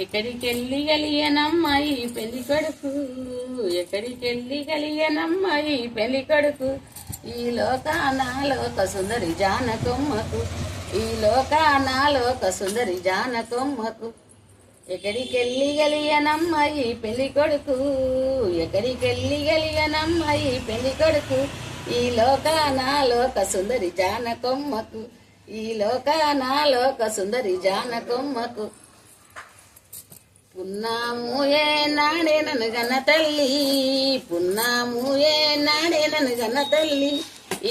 ఎక్కడికెళ్ళి గలియనమ్మాయి పెళ్లి కొడుకు, ఎక్కడికెళ్ళి గలియనమ్మాయి పెళ్లి కొడుకు, ఈ లోకానాలోక సుందరి జానకొమ్మకు, ఈ లోకానాలోక సుందరి జానకొమ్మకు. ఎక్కడికెళ్ళి గలియనమ్మాయి పెళ్లి కొడుకు, ఎక్కడికెళ్ళి గలియనమ్మాయి పెళ్లి కొడుకు, ఈ లోకానాలోక సుందరి జానకొమ్మకు, ఈ లోకానాలోక సుందరి జానకొమ్మకు. పున్నాము ఏ నాడే నన్ను గన్న తల్లి, పున్నాము ఏ నాడే నన్ను గన్న తల్లి,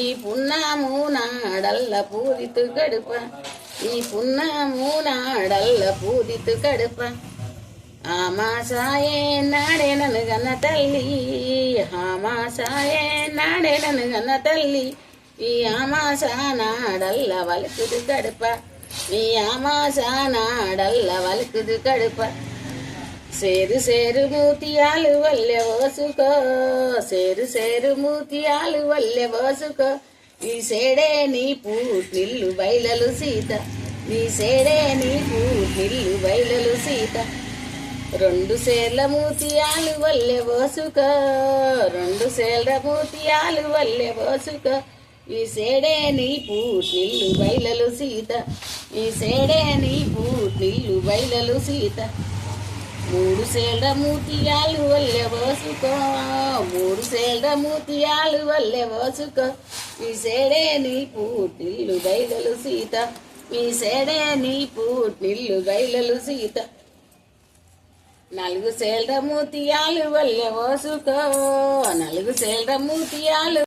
ఈ పున్నాము నాడల్ల పూరితు గడుప, ఈ పున్నాము నాడల్ల పూరితు గడుప. ఆమాసాయే నాడే నన్ను గన్న తల్లి, ఆమాసాయే నాడే నన్ను గన్న తల్లి, ఈ ఆమాస నాడల్ల వలుకుదు గడుప, ఈ ఆమాస నాడల్ల వలుకుదు గడుప. సేరు సేరు మూతియాలు వల్లె పోసుకో, సేరు సేరు మూతియాలు వల్లె పోసుకో, ఈ సేడే నీ పూట్నిల్లు బయలలు సీత, ఈ సేడే నీ పూట్నిల్లు బయలలు సీత. రెండు సేర్ల మూతియాలు వల్లె పోసుకో, రెండు సేర్ల మూతియాలు వల్లె పోసుకో, ఈ సేడే నీ పూట్నిల్లు బయలలు సీత, ఈ సేడే నీ పూట్నిల్లు బయలలు సీత. మూడు సేళ్ల మూతియాలు వల్లె పోసుకో, మూడు సేళ్ల మూతియాలు వల్లె పోసుకో, ఈ సేడే నీ పూట్నిల్లు బయలలు సీత, ఈ సేడే నీ పూట్నిల్లు బయలలు సీత. నాలుగు సేళ్ల మూతియాలు వల్లె పోసుకో, నాలుగు సేళ్ల మూతియాలు